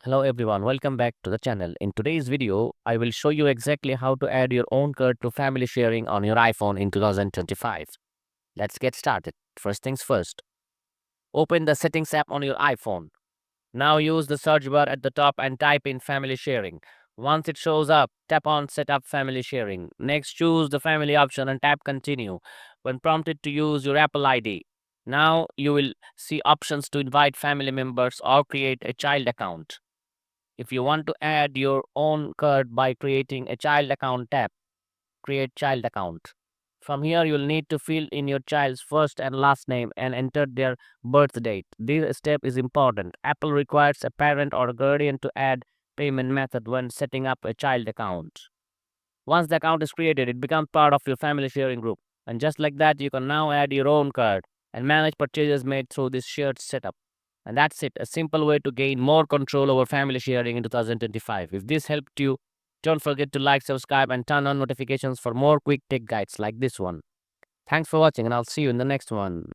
Hello everyone, welcome back to the channel. In today's video, I will show you exactly how to add your own card to family sharing on your iPhone in 2025. Let's get started. First things first, open the settings app on your iPhone. Now use the search bar at the top and type in family sharing. Once it shows up, tap on setup family sharing. Next, choose the family option and tap continue when prompted to use your Apple ID. Now you will see options to invite family members or create a child account. If you want to add your own card by creating a child account, tap Create Child Account. From here, you'll need to fill in your child's first and last name and enter their birth date. This step is important. Apple requires a parent or a guardian to add payment method when setting up a child account. Once the account is created, it becomes part of your family sharing group. And just like that, you can now add your own card and manage purchases made through this shared setup. And that's it, a simple way to gain more control over family sharing in 2025. If this helped you, don't forget to like, subscribe, and turn on notifications for more quick tech guides like this one. Thanks for watching, and I'll see you in the next one.